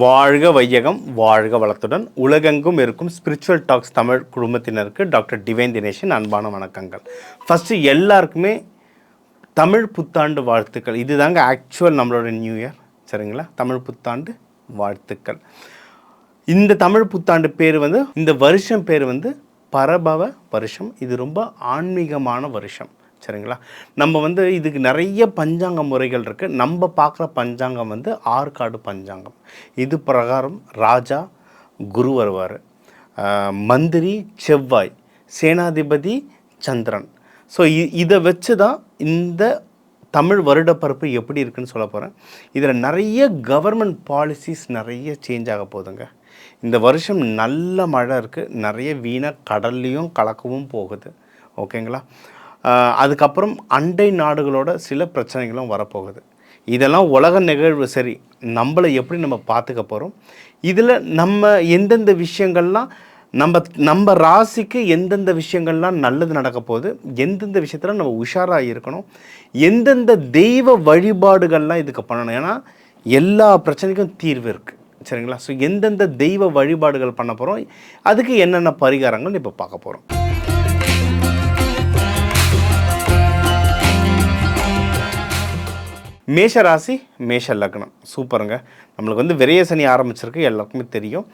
வாழ்க வையகம் வாழ்க வளத்துடன் உலகெங்கும் இருக்கும் ஸ்பிரிச்சுவல் டாக்ஸ் தமிழ் குடும்பத்தினருக்கு டாக்டர் டிவைன் தினேஷன் அன்பான வணக்கங்கள். ஃபஸ்ட்டு எல்லாருக்குமே தமிழ் புத்தாண்டு வாழ்த்துக்கள். இது தாங்க ஆக்சுவல் நம்மளோட நியூ இயர், சரிங்களா? தமிழ் புத்தாண்டு வாழ்த்துக்கள். இந்த தமிழ் புத்தாண்டு பேர் இந்த வருஷம் பேர் பரபவ வருஷம். இது ரொம்ப ஆன்மீகமான வருஷம், சரிங்களா? நம்ம இதுக்கு நிறைய பஞ்சாங்க முறைகள் இருக்குது. நம்ம பார்க்குற பஞ்சாங்கம் ஆற்காடு பஞ்சாங்கம். இது பிரகாரம் ராஜா குரு வருவார், மந்திரி செவ்வாய், சேனாதிபதி சந்திரன். ஸோ இதை வச்சு தான் இந்த தமிழ் வருடப்பரப்பு எப்படி இருக்குன்னு சொல்ல போகிறேன். இதில் நிறைய கவர்மெண்ட் பாலிசிஸ் நிறைய சேஞ்ச் ஆக போகுதுங்க. இந்த வருஷம் நல்ல மழை இருக்குது, நிறைய வீணாக கடல்லையும் கலக்கவும் போகுது, ஓகேங்களா? அதுக்கப்புறம் அண்டை நாடுகளோட சில பிரச்சனைகளும் வரப்போகுது. இதெல்லாம் உலக நிகழ்வு. சரி, நம்மளை எப்படி நம்ம பார்த்துக்க போகிறோம், இதில் நம்ம எந்தெந்த விஷயங்கள்லாம் நம்ம ராசிக்கு எந்தெந்த விஷயங்கள்லாம் நல்லது நடக்க போகுது, எந்தெந்த விஷயத்தில் நம்ம உஷாராக இருக்கணும், எந்தெந்த தெய்வ வழிபாடுகள்லாம் இதுக்கு பண்ணணும். ஏன்னா எல்லா பிரச்சனைக்கும் தீர்வு இருக்குது, சரிங்களா? ஸோ எந்தெந்த தெய்வ வழிபாடுகள் பண்ண போகிறோம், அதுக்கு என்னென்ன பரிகாரங்கள் இப்போ பார்க்க போகிறோம். மேஷ ராசி, மேஷ லக்னம். சூப்பருங்க. நம்மளுக்கு விரய சனி ஆரம்பிச்சிருக்கு, எல்லாருக்குமே தெரியும்.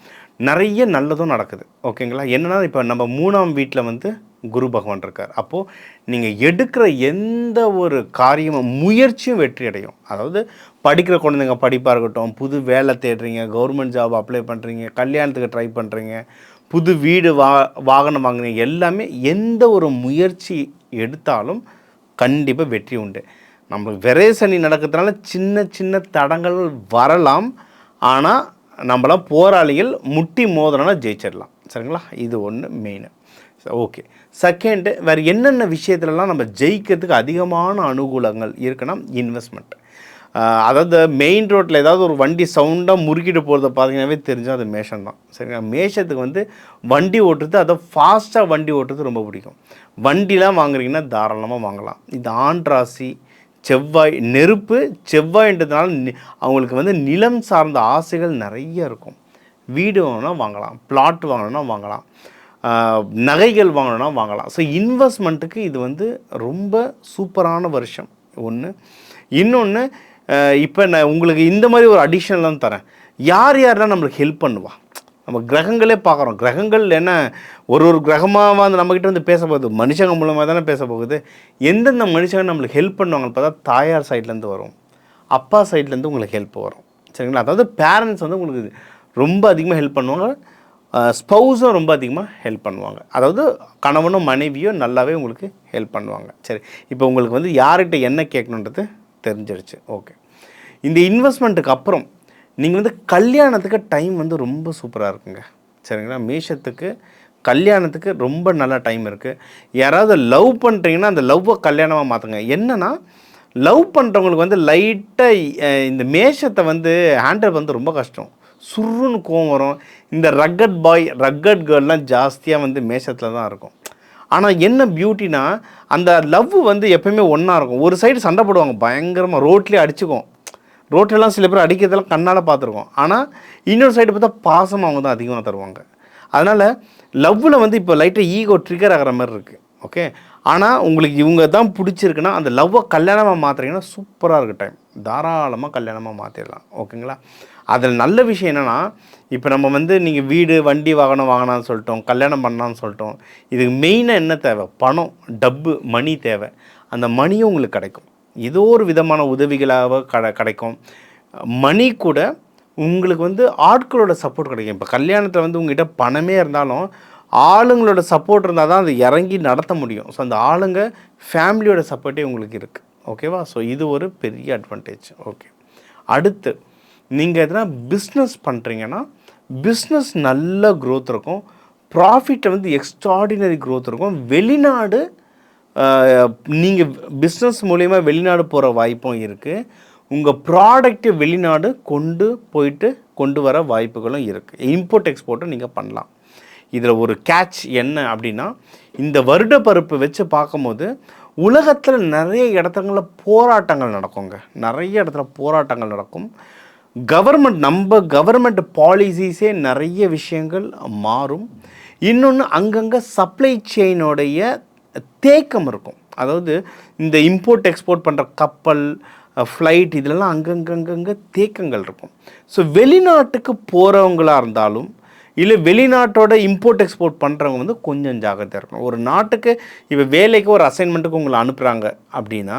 நிறைய நல்லதும் நடக்குது, ஓகேங்களா? என்னென்னா, இப்போ நம்ம 3ஆம் வீட்டில் குரு பகவான் இருக்கார். அப்போது நீங்கள் எடுக்கிற எந்த ஒரு காரியமும் முயற்சியும் வெற்றி அடையும். அதாவது படிக்கிற குழந்தைங்க படிப்பாக இருக்கட்டும், புது வேலை தேடுறீங்க, கவர்மெண்ட் ஜாப் அப்ளை பண்ணுறீங்க, கல்யாணத்துக்கு ட்ரை பண்ணுறீங்க, புது வீடு வாகனம் வாங்குறீங்க, எல்லாமே எந்த ஒரு முயற்சி எடுத்தாலும் கண்டிப்பாக வெற்றி உண்டு. நம்மளுக்கு விரய சனி நடக்கிறதுனால சின்ன சின்ன தடங்கள் வரலாம், ஆனால் நம்மளாம் போராளிகள், முட்டி மோதினா ஜெயிச்சிடலாம், சரிங்களா? இது ஒன்று மெயின். ஓகே. செகண்டு, வேறு என்னென்ன விஷயத்துலலாம் நம்ம ஜெயிக்கிறதுக்கு அதிகமான அனுகூலங்கள் இருக்குன்னா, இன்வெஸ்ட்மெண்ட். அதாவது மெயின் ரோட்டில் ஏதாவது ஒரு வண்டி சவுண்டாக முறுக்கிட்டு போகிறத பார்த்தீங்கன்னாவே தெரிஞ்சால் அது மேஷம் தான், சரிங்களா? மேஷத்துக்கு வண்டி ஓட்டுறது, அதை ஃபாஸ்ட்டாக வண்டி ஓட்டுறது ரொம்ப பிடிக்கும். வண்டிலாம் வாங்குறீங்கன்னா தாராளமாக வாங்கலாம். இது ஆண் ராசி. செவ்வாய் நெருப்பு, செவ்வாய்ன்றதுனால அவங்களுக்கு நிலம் சார்ந்த ஆசைகள் நிறைய இருக்கும். வீடு வாங்கணும்னா வாங்கலாம், பிளாட் வாங்கணும்னா வாங்கலாம், நகைகள் வாங்கணும்னா வாங்கலாம். ஸோ இன்வெஸ்ட்மெண்ட்டுக்கு இது ரொம்ப சூப்பரான வருஷம் ஒன்று. இன்னொன்று, இப்போ நான் உங்களுக்கு இந்த மாதிரி ஒரு அடிஷனலாம் தரேன். யாரெல்லாம் நம்மளுக்கு ஹெல்ப் பண்ணுவா, நம்ம கிரகங்களே பார்க்குறோம். கிரகங்கள் என்ன ஒரு கிரகமாக நம்மக்கிட்ட பேச போகுது, மனுஷங்க மூலமாக தானே பேச போகுது. எந்தெந்த மனுஷங்க நம்மளுக்கு ஹெல்ப் பண்ணுவாங்கன்னு பார்த்தா தாயார் சைட்லேருந்து வரும், அப்பா சைட்லேருந்து உங்களுக்கு ஹெல்ப் வரும், சரிங்களா? அதாவது பேரண்ட்ஸ் உங்களுக்கு ரொம்ப அதிகமாக ஹெல்ப் பண்ணுவாங்க, ஸ்பௌஸும் ரொம்ப அதிகமாக ஹெல்ப் பண்ணுவாங்க. அதாவது கணவனும் மனைவியும் நல்லாவே உங்களுக்கு ஹெல்ப் பண்ணுவாங்க. சரி, இப்போ உங்களுக்கு யார்கிட்ட என்ன கேட்கணுன்றது தெரிஞ்சிருச்சு. ஓகே. இந்த இன்வெஸ்ட்மெண்ட்டுக்கு அப்புறம் நீங்கள் கல்யாணத்துக்கு டைம் ரொம்ப சூப்பராக இருக்குங்க, சரிங்களா? மேஷத்துக்கு கல்யாணத்துக்கு ரொம்ப நல்ல டைம் இருக்குது. யாராவது லவ் பண்ணுறீங்கன்னா அந்த லவ்வை கல்யாணமாக மாற்றுங்க. என்னென்னா, லவ் பண்ணுறவங்களுக்கு லைட்டாக இந்த மேஷத்தை ஹேண்டில் ரொம்ப கஷ்டம். சுருன்னு கோவம் வரும். இந்த ரக்கட் பாய் ரக்கட் கேர்லாம் ஜாஸ்தியாக மேஷத்தில் தான் இருக்கும். ஆனால் என்ன பியூட்டினா, அந்த லவ் எப்போயுமே ஒன்றா இருக்கும். ஒரு சைடு சண்டை போடுவாங்க பயங்கரமாக, ரோட்லேயே அடிச்சுக்கும். ரோட்லலாம் சில பேர் அடிக்கிறதெல்லாம் கண்ணால் பார்த்துருக்கோம். ஆனால் இன்னொரு சைடு பார்த்தா பாசம் அவங்க தான் அதிகமாக தருவாங்க. அதனால் லவ்வில் இப்போ லைட்டாக ஈகோ ட்ரிகர் ஆகிற மாதிரி இருக்குது, ஓகே? ஆனால் உங்களுக்கு இவங்க தான் பிடிச்சிருக்குன்னா அந்த லவ்வை கல்யாணமாக மாற்றுறீங்கன்னா சூப்பராக இருக்குது டைம். தாராளமாக கல்யாணமாக மாற்றிடலாம், ஓகேங்களா? அதில் நல்ல விஷயம் என்னென்னா, இப்போ நம்ம நீங்கள் வீடு வண்டி வாகனம் வாங்கினான்னு சொல்லிட்டோம், கல்யாணம் பண்ணான்னு சொல்லிட்டோம். இதுக்கு மெயினாக என்ன தேவை? பணம், டப்பு, மணி தேவை. அந்த மணியும் உங்களுக்கு கிடைக்கும். ஏதோ ஒரு விதமான உதவிகளாக கிடைக்கும். மணி கூட உங்களுக்கு ஆட்களோட சப்போர்ட் கிடைக்கும். இப்போ கல்யாணத்தில் உங்கள்கிட்ட பணமே இருந்தாலும் ஆளுங்களோட சப்போர்ட் இருந்தால் தான் அதை இறங்கி நடத்த முடியும். ஸோ அந்த ஆளுங்க ஃபேமிலியோட சப்போர்ட்டே உங்களுக்கு இருக்குது, ஓகேவா? ஸோ இது ஒரு பெரிய அட்வான்டேஜ். ஓகே. அடுத்து, நீங்கள் எதனா பிஸ்னஸ் பண்ணுறீங்கன்னா பிஸ்னஸ் நல்ல க்ரோத் இருக்கும். ப்ராஃபிட்டை எக்ஸ்ட்ராடினரி க்ரோத் இருக்கும். வெளிநாடு நீங்கள் பிஸ்னஸ் மூலயமா வெளிநாடு போகிற வாய்ப்பும் இருக்குது. உங்கள் ப்ராடக்ட்டு வெளிநாடு கொண்டு வர வாய்ப்புகளும் இருக்குது. இம்போர்ட் எக்ஸ்போர்ட்டும் நீங்கள் பண்ணலாம். இதில் ஒரு கேட்ச் என்ன அப்படின்னா, இந்த வருட பருப்பு வச்சு பார்க்கும்போது உலகத்தில் நிறைய இடத்துல போராட்டங்கள் நடக்குங்க. நிறைய இடத்துல போராட்டங்கள் நடக்கும். நம்ம கவர்மெண்ட் பாலிசிஸே நிறைய விஷயங்கள் மாறும். இன்னொன்று அங்கங்கே சப்ளை செயினோடைய தேக்கம் இருக்கும். அதாவது இந்த இம்போர்ட் எக்ஸ்போர்ட் பண்ணுற கப்பல், ஃப்ளைட் இதிலெல்லாம் அங்கங்கங்கங்கே தேக்கங்கள் இருக்கும். ஸோ வெளிநாட்டுக்கு போகிறவங்களாக இருந்தாலும் இல்லை வெளிநாட்டோட இம்போர்ட் எக்ஸ்போர்ட் பண்ணுறவங்க வந்து கொஞ்சம் ஜாக்கிரதையாக இருக்கணும். ஒரு நாட்டுக்கு இப்போ வேலைக்கு ஒரு அசைன்மெண்ட்டுக்கு உங்களை அனுப்புகிறாங்க அப்படின்னா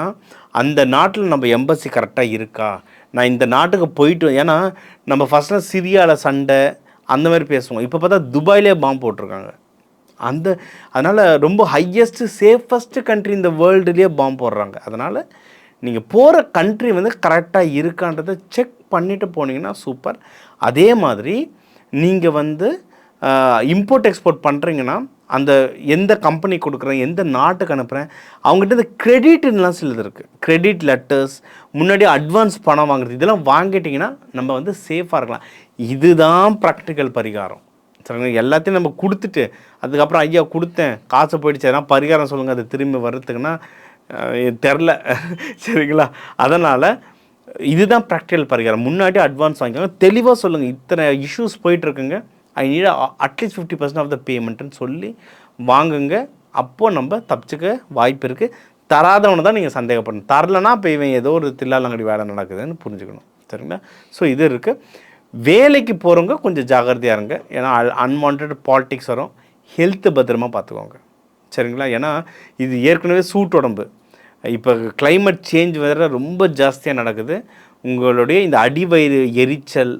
அந்த நாட்டில் நம்ம எம்பசி கரெக்டாக இருக்கா, நான் இந்த நாட்டுக்கு போயிட்டு, ஏன்னா நம்ம ஃபஸ்ட்டில் சிரியாவில் சண்டை அந்த மாதிரி பேசுவோம். இப்போ பார்த்தா துபாயிலே பாம்பு போட்டிருக்காங்க. அதனால் ரொம்ப ஹையஸ்ட்டு சேஃபஸ்ட்டு கண்ட்ரி இந்த வேர்ல்டுலேயே பாம்பு போடுறாங்க. அதனால் நீங்கள் போகிற கண்ட்ரி வந்து கரெக்டாக இருக்கான்றதை செக் பண்ணிவிட்டு போனீங்கன்னா சூப்பர். அதே மாதிரி நீங்கள் வந்து இம்போர்ட் எக்ஸ்போர்ட் பண்ணுறீங்கன்னா அந்த எந்த கம்பெனி கொடுக்குறேன், எந்த நாட்டுக்கு அனுப்புகிறேன், அவங்ககிட்ட இந்த கிரெடிட்லாம் சிலது இருக்குது. கிரெடிட் லெட்டர்ஸ், முன்னாடி அட்வான்ஸ் பணம் வாங்குறது, இதெல்லாம் வாங்கிட்டிங்கன்னா நம்ம வந்து சேஃபாக இருக்கலாம். இதுதான் ப்ராக்டிக்கல் பரிகாரம். சரிங்களா? எல்லாத்தையும் நம்ம கொடுத்துட்டு அதுக்கப்புறம் ஐயா கொடுத்தேன் காசு போயிடுச்சு எதனா பரிகாரம் சொல்லுங்கள் அது திரும்பி வர்றதுக்குன்னா தெரில. சரிங்களா? அதனால் இதுதான் ப்ராக்டிக்கல் பரிகாரம். முன்னாடி அட்வான்ஸ் வாங்கிக்கோங்க, தெளிவாக சொல்லுங்கள், இத்தனை இஷ்யூஸ் போயிட்டுருக்குங்க, I need at least 50% of the பேமெண்ட்டுன்னு சொல்லி வாங்குங்க. அப்போது நம்ம தப்பிச்சுக்க வாய்ப்பு இருக்குது. தராதவனை தான் நீங்கள் சந்தேகப்படணும். தரலைன்னா இப்போ இவன் ஏதோ ஒரு தில்லாலங்கடி வேலை நடக்குதுன்னு புரிஞ்சுக்கணும். சரிங்களா? ஸோ இது இருக்குது. வேலைக்கு போகிறவங்க கொஞ்சம் ஜாகிரதையாக இருங்க. ஏன்னா அன்வான்ட் பாலிட்டிக்ஸ் வரும். ஹெல்த்து பத்திரமா பார்த்துக்கோங்க. சரிங்களா? ஏன்னா இது ஏற்கனவே சூட்டு உடம்பு. இப்போ கிளைமேட் சேஞ்ச் வேறு ரொம்ப ஜாஸ்தியாக நடக்குது. உங்களுடைய இந்த அடிவயிறு எரிச்சல்,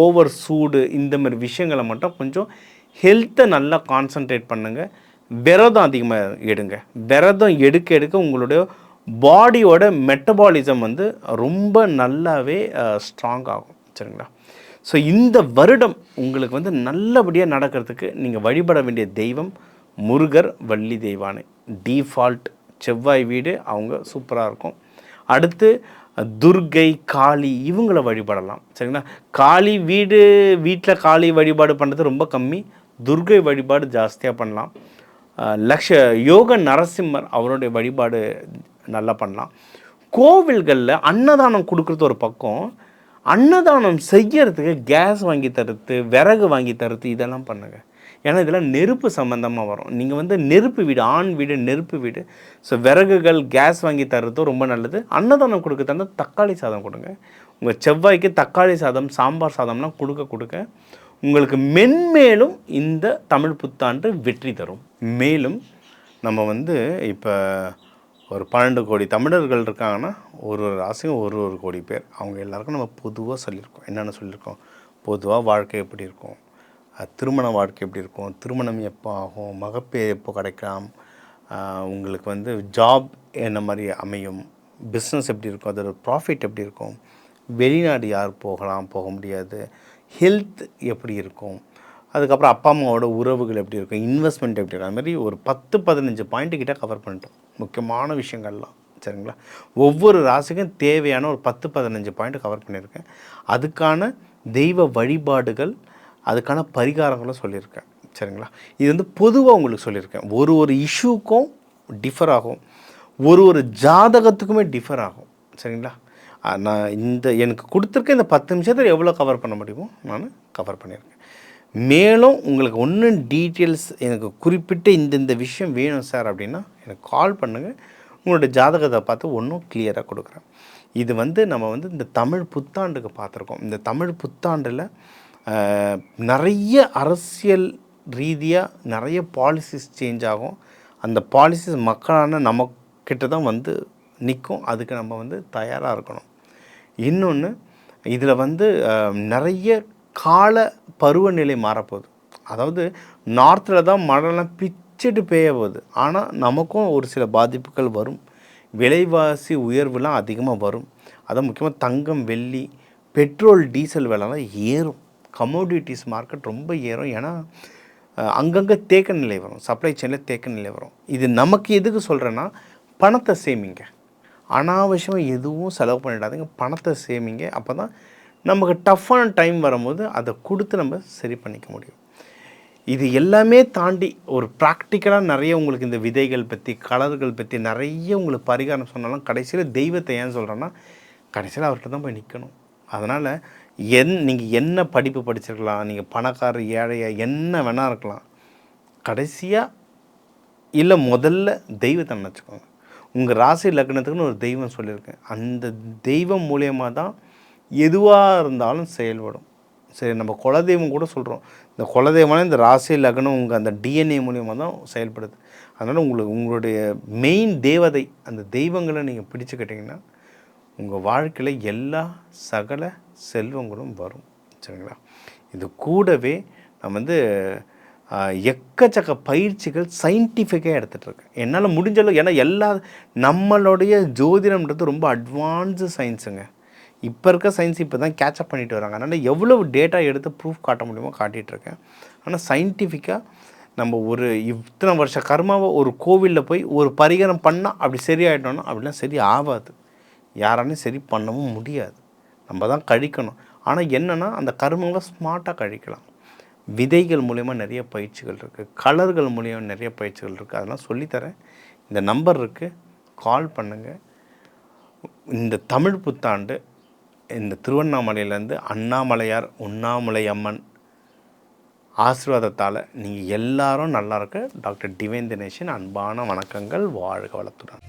ஓவர் சூடு, இந்த மாதிரி விஷயங்களை மட்டும் கொஞ்சம் ஹெல்த்தை நல்லா கான்சன்ட்ரேட் பண்ணுங்கள். விரதம் அதிகமாக எடுங்க. விரதம் எடுக்க உங்களுடைய பாடியோட மெட்டபாலிசம் வந்து ரொம்ப நல்லாவே ஸ்ட்ராங் ஆகும். சரிங்களா? ஸோ இந்த வருடம் உங்களுக்கு வந்து நல்லபடியாக நடக்கிறதுக்கு நீங்கள் வழிபட வேண்டிய தெய்வம் முருகர், வள்ளி தெய்வானை. டிஃபால்ட் செவ்வாய் வீடு அவங்க சூப்பராக இருக்கும். அடுத்து துர்கை, காளி இவங்கள வழிபடலாம். சரிங்களா? காளி வீட்டில் காளி வழிபாடு பண்ணுறது ரொம்ப கம்மி. துர்கை வழிபாடு ஜாஸ்தியாக பண்ணலாம். யோக நரசிம்மர் அவருடைய வழிபாடு நல்லா பண்ணலாம். கோவில்களில் அன்னதானம் கொடுக்குறது ஒரு பக்கம், அன்னதானம் செய்யறதுக்கு கேஸ் வாங்கி தருது, விறகு வாங்கி தருது, இதெல்லாம் பண்ணுங்கள். ஏன்னா இதெல்லாம் நெருப்பு சம்மந்தமாக வரும். நீங்கள் வந்து நெருப்பு வீடு, ஆண் வீடு, நெருப்பு வீடு. ஸோ விறகுகள், கேஸ் வாங்கி தர்றதும் ரொம்ப நல்லது. அன்னதானம் கொடுக்க தந்தால் தக்காளி சாதம் கொடுங்க. உங்கள் செவ்வாய்க்கு தக்காளி சாதம், சாம்பார் சாதம்லாம் கொடுக்க உங்களுக்கு மென்மேலும் இந்த தமிழ் புத்தாண்டு வெற்றி தரும். மேலும் நம்ம வந்து இப்போ ஒரு 12 கோடி தமிழர்கள் இருக்காங்கன்னா ஒரு ராசியும் ஒரு கோடி பேர். அவங்க எல்லாருக்கும் நம்ம பொதுவாக சொல்லியிருக்கோம். என்னென்ன சொல்லியிருக்கோம்? பொதுவாக வாழ்க்கை எப்படி இருக்கும், திருமண வாழ்க்கை எப்படி இருக்கும், திருமணம் எப்போ ஆகும், மகப்பேறு எப்போ கிடைக்கலாம், உங்களுக்கு வந்து ஜாப் என்ன மாதிரி அமையும், பிஸ்னஸ் எப்படி இருக்கும், அதோட ப்ராஃபிட் எப்படி இருக்கும், வெளிநாடு யார் போகலாம் போக முடியாது, ஹெல்த் எப்படி இருக்கும், அதுக்கப்புறம் அப்பா அம்மாவோட உறவுகள் எப்படி இருக்கும், இன்வெஸ்ட்மெண்ட் எப்படி இருக்கும், அது மாதிரி ஒரு 10-15 பாயிண்ட்டு கிட்டே கவர் பண்ணிட்டோம். முக்கியமான விஷயங்கள்லாம். சரிங்களா? ஒவ்வொரு ராசிக்கும் தேவையான ஒரு 10-15 பாயிண்ட் கவர் பண்ணியிருக்கேன். அதுக்கான தெய்வ வழிபாடுகள், அதுக்கான பரிகாரங்களும் சொல்லியிருக்கேன். சரிங்களா? இது வந்து பொதுவாக உங்களுக்கு சொல்லியிருக்கேன். ஒரு இஷ்யூக்கும் டிஃபர் ஆகும், ஒரு ஜாதகத்துக்குமே டிஃபர் ஆகும். சரிங்களா? நான் எனக்கு கொடுத்துருக்க இந்த 10 நிமிஷத்தில் எவ்வளோ கவர் பண்ண முடியுமோ நான் கவர் பண்ணியிருக்கேன். மேலும் உங்களுக்கு ஒன்றும் டீட்டெயில்ஸ் எனக்கு குறிப்பிட்ட இந்த விஷயம் வேணும் சார் அப்படின்னா எனக்கு கால் பண்ணுங்கள். உங்களோட ஜாதகத்தை பார்த்து ஒன்றும் கிளியராக கொடுக்குறேன். இது வந்து நம்ம வந்து இந்த தமிழ் புத்தாண்டுக்கு பார்த்துருக்கோம். இந்த தமிழ் புத்தாண்டில் நிறைய அரசியல் ரீதியாக நிறைய பாலிசிஸ் சேஞ்ச் ஆகும். அந்த பாலிசிஸ் மக்களான நம்மக்கிட்ட தான் வந்து நிற்கும். அதுக்கு நம்ம வந்து தயாராக இருக்கணும். இன்னொன்று, இதில் வந்து நிறைய கால பருவநிலை மாறப்போகுது. அதாவது நார்த்தில் தான் மழைலாம் பிச்சுட்டு பெய்ய போகுது. ஆனால் நமக்கும் ஒரு சில பாதிப்புகள் வரும். விலைவாசி உயர்வுலாம் அதிகமாக வரும். அதான் முக்கியமாக தங்கம், வெள்ளி, பெட்ரோல், டீசல் விலைலாம் ஏறும். கமோடிட்டிஸ் மார்க்கெட் ரொம்ப ஏறும். ஏன்னா அங்கங்கே தேக்க நிலை வரும், சப்ளை செயினில் தேக்க நிலை வரும். இது நமக்கு எதுக்கு சொல்கிறேன்னா, பணத்தை சேமிங்க. அனாவசியமாக எதுவும் செலவு பண்ணிடாதீங்க, பணத்தை சேமிங்க. அப்போ தான் நமக்கு டஃப்பான டைம் வரும்போது அதை கொடுத்து நம்ம சரி பண்ணிக்க முடியும். இது எல்லாமே தாண்டி ஒரு ப்ராக்டிக்கலாக நிறைய உங்களுக்கு இந்த விதைகள் பற்றி, கலர்கள் பற்றி நிறைய உங்களுக்கு பரிகாரம் சொன்னாலும் கடைசியில் தெய்வத்தை ஏன் சொல்கிறேன்னா, கடைசியில் அவர்கிட்ட தான் போய் நிற்கணும். அதனால் நீங்கள் என்ன படிப்பு படிச்சிருக்கலாம், நீங்கள் பணக்காரர் ஏழையா என்ன வேணால் இருக்கலாம். கடைசியாக இல்லை முதல்ல தெய்வத்தை நினச்சிக்கோங்க. உங்கள் ராசி லக்னத்துக்குன்னு ஒரு தெய்வம் சொல்லியிருக்கேன். அந்த தெய்வம் மூலியமாக தான் எதுவாக இருந்தாலும் செயல்படும். சரி, நம்ம குலதெய்வம் கூட சொல்கிறோம். இந்த குலதெய்வம்னா இந்த ராசி லக்னம் உங்கள் அந்த டிஎன்ஏ மூலியமாக தான் செயல்படுது. அதனால் உங்களுடைய மெயின் தேவதை அந்த தெய்வங்களை நீங்கள் பிடிச்சுக்கிட்டிங்கன்னா உங்கள் வாழ்க்கையில் எல்லா சகல செல்வங்களும் வரும். சரிங்களா? இது கூடவே நான் வந்து எக்கச்சக்க பயிற்சிகள் சயின்டிஃபிக்காக எடுத்துகிட்ருக்கேன். என்னால் முடிஞ்சளவு. ஏன்னா நம்மளுடைய ஜோதிடம்ன்றது ரொம்ப அட்வான்ஸு சயின்ஸுங்க. இப்போ இருக்க சயின்ஸ் இப்போ தான் கேட்சப் பண்ணிட்டு வராங்க. அதனால் எவ்வளவு டேட்டா எடுத்து ப்ரூஃப் காட்ட முடியுமோ காட்டிகிட்ருக்கேன். ஆனால் சயின்டிஃபிக்காக நம்ம ஒரு இத்தனை வருஷ கர்மாவை ஒரு கோவிலில் போய் ஒரு பரிகாரம் பண்ணால் அப்படி சரியாயிட்டோன்னா அப்படிலாம் சரி ஆகாது. யாராலையும் சரி பண்ணவும் முடியாது. நம்ம தான் கழிக்கணும். ஆனால் என்னென்னா அந்த கர்மாவை ஸ்மார்ட்டாக கழிக்கலாம். விதைகள் மூலயமா நிறைய பயிற்சிகள் இருக்குது, கலர்கள் மூலிமா நிறைய பயிற்சிகள் இருக்குது. அதெல்லாம் சொல்லித்தரேன். இந்த நம்பர் இருக்குது, கால் பண்ணுங்கள். இந்த தமிழ் புத்தாண்டு இந்த திருவண்ணாமலையிலேருந்து அண்ணாமலையார் உண்ணாமலை அம்மன் ஆசீர்வாதத்தால் நீங்கள் எல்லாரும் நல்லா இருக்க டாக்டர் டிவைன் தினேஷன் அன்பான வணக்கங்கள். வாழ்க வளத்துடன்.